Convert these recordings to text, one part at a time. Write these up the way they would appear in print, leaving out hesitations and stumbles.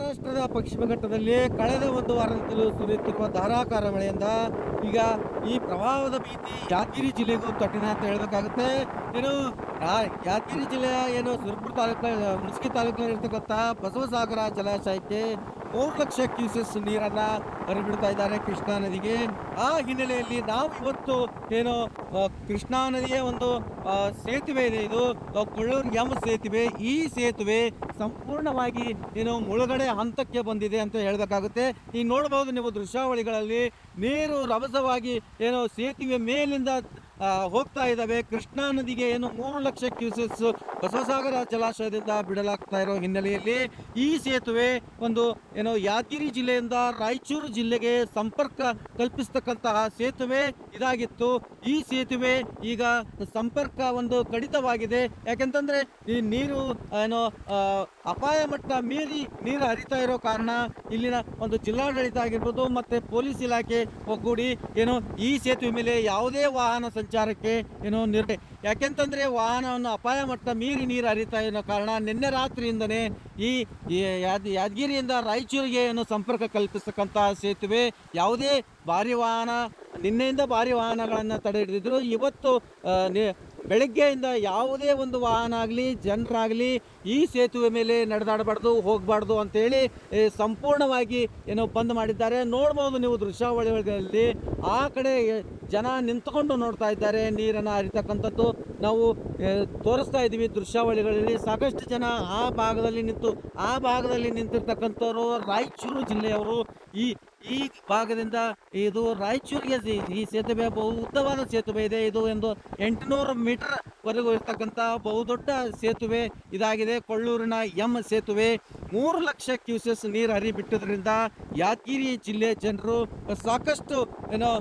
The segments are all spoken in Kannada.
ಮಹಾರಾಷ್ಟ್ರದ ಪಶ್ಚಿಮ ಘಟ್ಟದಲ್ಲಿ ಕಳೆದ ಒಂದು ವಾರದಿಂದಲೂ ಸುರಿಯುತ್ತಿರುವ ಧಾರಾಕಾರ ಮಳೆಯಿಂದ ಈಗ ಈ ಪ್ರವಾಹದ ಭೀತಿ ಯಾದಗಿರಿ ಜಿಲ್ಲೆಗೂ ತಟ್ಟಿನ ಅಂತ ಹೇಳಬೇಕಾಗುತ್ತೆ. ಏನು ಯಾದಗಿರಿ ಜಿಲ್ಲೆಯ ಏನು ಸುರಪುರ ತಾಲೂಕಿನ ಮುಸ್ಕಿ ತಾಲೂಕಿನಲ್ಲಿರ್ತಕ್ಕಂಥ ಬಸವಸಾಗರ ಜಲಾಶಯಕ್ಕೆ 3 ಲಕ್ಷ ಕ್ಯೂಸೆಸ್ ನೀರನ್ನ ಹರಿಬಿಡ್ತಾ ಇದ್ದಾರೆ ಕೃಷ್ಣಾ ನದಿಗೆ. ಆ ಹಿನ್ನೆಲೆಯಲ್ಲಿ ನಾವು ಇವತ್ತು ಏನು ಕೃಷ್ಣಾ ನದಿಯ ಒಂದು ಸೇತುವೆ ಇದೆ, ಇದು ಕೊಳ್ಳೂರು ಎಂ ಸೇತುವೆ. ಈ ಸೇತುವೆ ಸಂಪೂರ್ಣವಾಗಿ ಏನು ಮುಳುಗಡೆ ಹಂತಕ್ಕೆ ಬಂದಿದೆ ಅಂತ ಹೇಳಬೇಕಾಗುತ್ತೆ. ಈಗ ನೋಡಬಹುದು ನೀವು ದೃಶ್ಯಾವಳಿಗಳಲ್ಲಿ ನೀರು ರಭಸವಾಗಿ ಏನು ಸೇತುವೆ ಮೇಲಿಂದ ಹೋಗ್ತಾ ಇದ್ದಾವೆ. ಕೃಷ್ಣಾ ನದಿಗೆ ಏನು 3 ಲಕ್ಷ ಕ್ಯೂಸೆಸ್ ಬಸವಸಾಗರ ಜಲಾಶಯದಿಂದ ಬಿಡಲಾಗ್ತಾ ಇರೋ ಹಿನ್ನೆಲೆಯಲ್ಲಿ ಈ ಸೇತುವೆ ಒಂದು ಏನು ಯಾದಗಿರಿ ಜಿಲ್ಲೆಯಿಂದ ರಾಯಚೂರು ಜಿಲ್ಲೆಗೆ ಸಂಪರ್ಕ ಕಲ್ಪಿಸ್ತಕ್ಕಂತಹ ಸೇತುವೆ ಇದಾಗಿತ್ತು. ಈ ಸೇತುವೆ ಈಗ ಸಂಪರ್ಕ ಒಂದು ಕಡಿತವಾಗಿದೆ. ಯಾಕೆಂತಂದ್ರೆ ಈ ನೀರು ಏನು ಅಪಾಯ ಮಟ್ಟ ಮೀರಿ ನೀರು ಹರಿತಾ ಇರೋ ಕಾರಣ ಇಲ್ಲಿನ ಒಂದು ಜಿಲ್ಲಾಡಳಿತ ಆಗಿರ್ಬೋದು ಮತ್ತೆ ಪೊಲೀಸ್ ಇಲಾಖೆ ಒಗ್ಗೂಡಿ ಏನು ಈ ಸೇತುವೆ ಮೇಲೆ ಯಾವುದೇ ವಾಹನ ಸಂಚಾರಕ್ಕೆ ಏನು ಯಾಕೆಂತಂದ್ರೆ ವಾಹನವನ್ನು ಅಪಾಯ ಮಟ್ಟ ಮೀರಿ ನೀರು ಹರಿತಾ ಇರೋ ಕಾರಣ ನಿನ್ನೆ ರಾತ್ರಿಯಿಂದನೇ ಈ ಯಾದಗಿರಿಯಿಂದ ರಾಯಚೂರಿಗೆ ಏನು ಸಂಪರ್ಕ ಕಲ್ಪಿಸ್ತಕ್ಕಂತಹ ಸೇತುವೆ ಯಾವುದೇ ಭಾರಿ ವಾಹನ ನಿನ್ನೆಯಿಂದ ಭಾರಿ ವಾಹನಗಳನ್ನು ತಡೆ ಹಿಡಿದಿದ್ರು. ಇವತ್ತು ಬೆಳಗ್ಗೆಯಿಂದ ಯಾವುದೇ ಒಂದು ವಾಹನ ಆಗಲಿ ಜನರಾಗಲಿ ಈ ಸೇತುವೆ ಮೇಲೆ ನಡೆದಾಡಬಾರ್ದು, ಹೋಗಬಾರ್ದು ಅಂತೇಳಿ ಸಂಪೂರ್ಣವಾಗಿ ಏನೋ ಬಂದ್ ಮಾಡಿದ್ದಾರೆ. ನೋಡ್ಬೋದು ನೀವು ದೃಶ್ಯಾವಳಿಗಳಲ್ಲಿ ಆ ಕಡೆ ಜನ ನಿಂತ್ಕೊಂಡು ನೋಡ್ತಾ ಇದ್ದಾರೆ ನೀರನ್ನು ಹರಿತಕ್ಕಂಥದ್ದು. ನಾವು ತೋರಿಸ್ತಾ ಇದ್ದೀವಿ ದೃಶ್ಯಾವಳಿಗಳಲ್ಲಿ. ಸಾಕಷ್ಟು ಜನ ಆ ಭಾಗದಲ್ಲಿ ನಿಂತಿರ್ತಕ್ಕಂಥವ್ರು ರಾಯಚೂರು ಜಿಲ್ಲೆಯವರು. ಈ ಭಾಗದಿಂದ ಇದು ರಾಯಚೂರಿಗೆ ಈ ಸೇತುವೆ ಉದ್ದವಾದ ಸೇತುವೆ ಇದೆ. ಇದು ಒಂದು 800 ಮೀಟರ್ ವರೆಗೂ ಇರ್ತಕ್ಕಂಥ ಬಹುದೊಡ್ಡ ಸೇತುವೆ ಇದಾಗಿದೆ. ಕೊಳ್ಳೂರಿನ ಎಂ ಸೇತುವೆ 3 ಲಕ್ಷ ಕ್ಯೂಸೆಸ್ ನೀರು ಹರಿಬಿಟ್ಟದ್ರಿಂದ ಯಾದಗಿರಿ ಜಿಲ್ಲೆ ಜನರು ಸಾಕಷ್ಟು ಏನೋ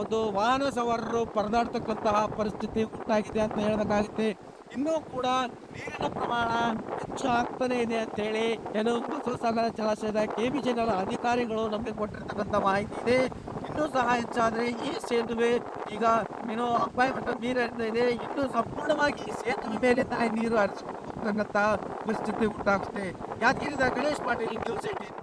ಒಂದು ವಾಹನ ಸವಾರರು ಪರದಾಡ್ತಕ್ಕಂತಹ ಪರಿಸ್ಥಿತಿ ಉಂಟಾಗಿದೆ ಅಂತ ಹೇಳಬೇಕಾಗುತ್ತೆ. ಇನ್ನೂ ಕೂಡ ನೀರಿನ ಪ್ರಮಾಣ ಹೆಚ್ಚಾಗ್ತಾನೆ ಇದೆ ಅಂತೇಳಿ ಏನು ಬಸವಸಾಗರ ಜಲಾಶಯದ KBJNL ಅಧಿಕಾರಿಗಳು ನಮಗೆ ಕೊಟ್ಟಿರ್ತಕ್ಕಂಥ ಮಾಹಿತಿ ಇದೆ. ಇನ್ನೂ ಸಹ ಹೆಚ್ಚಾದರೆ ಈ ಸೇತುವೆ ಈಗ ಏನೋ ಅಪಾಯ ಮಟ್ಟ ನೀರು ಹರಿತಾ ಇದೆ. ಇನ್ನೂ ಸಂಪೂರ್ಣವಾಗಿ ಸೇತುವೆ ಮೇಲೆ ನೀರು ಹರಿಸತಕ್ಕಂಥ ಪರಿಸ್ಥಿತಿ ಉಂಟಾಗುತ್ತೆ. ಯಾದಗಿರಿದ ಗಣೇಶ್ ಪಾಟೀಲ್, ನ್ಯೂಸ್ 18.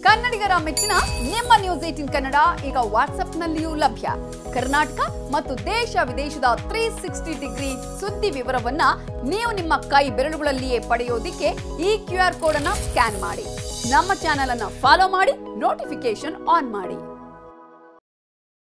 ಕನ್ನಡಿಗರ ಮೆಚ್ಚಿನ ನಿಮ್ಮ ನ್ಯೂಸ್ 18 ಕನ್ನಡ ಈಗ ವಾಟ್ಸ್ಆಪ್ನಲ್ಲಿಯೂ ಲಭ್ಯ. ಕರ್ನಾಟಕ ಮತ್ತು ದೇಶ ವಿದೇಶದ 360 ಡಿಗ್ರಿ ಸುದ್ದಿ ವಿವರವನ್ನ ನೀವು ನಿಮ್ಮ ಕೈ ಬೆರಳುಗಳಲ್ಲಿಯೇ ಪಡೆಯೋದಿಕ್ಕೆ ಈ QR ಕೋಡ್ ಅನ್ನು ಸ್ಕ್ಯಾನ್ ಮಾಡಿ. ನಮ್ಮ ಚಾನೆಲ್ ಅನ್ನು ಫಾಲೋ ಮಾಡಿ, ನೋಟಿಫಿಕೇಶನ್ ಆನ್ ಮಾಡಿ.